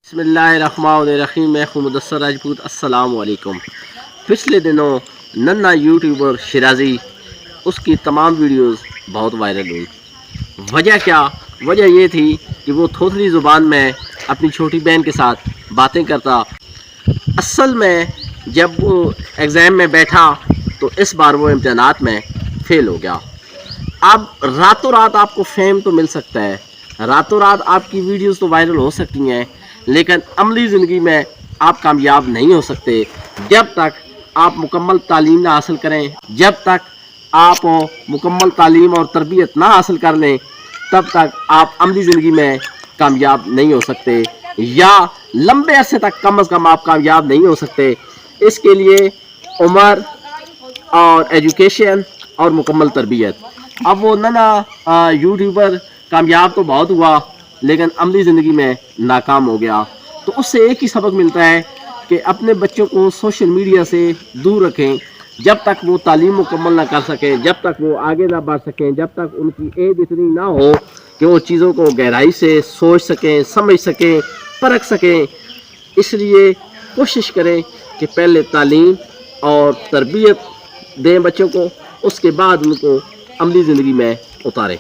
बिस्मिल्लाहिर्रहमानिर्रहीम। मैं हूं मुदस्सर राजपूत। अस्सलाम वालेकुम। पिछले दिनों नन्ना यूट्यूबर शिराजी उसकी तमाम वीडियोस बहुत वायरल हुई। वजह क्या? वजह ये थी कि वो थोथली ज़ुबान में अपनी छोटी बहन के साथ बातें करता। असल में जब वो एग्ज़ाम में बैठा तो इस बार वो इम्तहानात में फ़ेल हो गया। अब रातों रात आपको फेम तो मिल सकता है, रातों रात आपकी वीडियोस तो वायरल हो सकती हैं, लेकिन अमली ज़िंदगी में आप कामयाब नहीं हो सकते जब तक आप मुकम्मल तालीम ना हासिल करें। जब तक आप मुकम्मल तालीम और तरबियत ना हासिल कर लें तब तक आप अमली ज़िंदगी में कामयाब नहीं हो सकते, या लंबे अरसे तक कम अज़ कम आप कामयाब नहीं हो सकते। इसके लिए उम्र और एजुकेशन और मुकम्मल तरबियत। अब वो नन्ना यूट्यूबर कामयाब तो बहुत हुआ लेकिन अमली ज़िंदगी में नाकाम हो गया। तो उससे एक ही सबक मिलता है कि अपने बच्चों को सोशल मीडिया से दूर रखें। जब तक वो तालीम मुकम्मल ना कर सकें, जब तक वो आगे ना बढ़ सकें, जब तक उनकी एज इतनी ना हो कि वो चीज़ों को गहराई से सोच सकें, समझ सकें, परख सकें, इसलिए कोशिश करें कि पहले तालीम और तरबियत दें बच्चों को, उसके बाद उनको अमली ज़िंदगी में उतारें।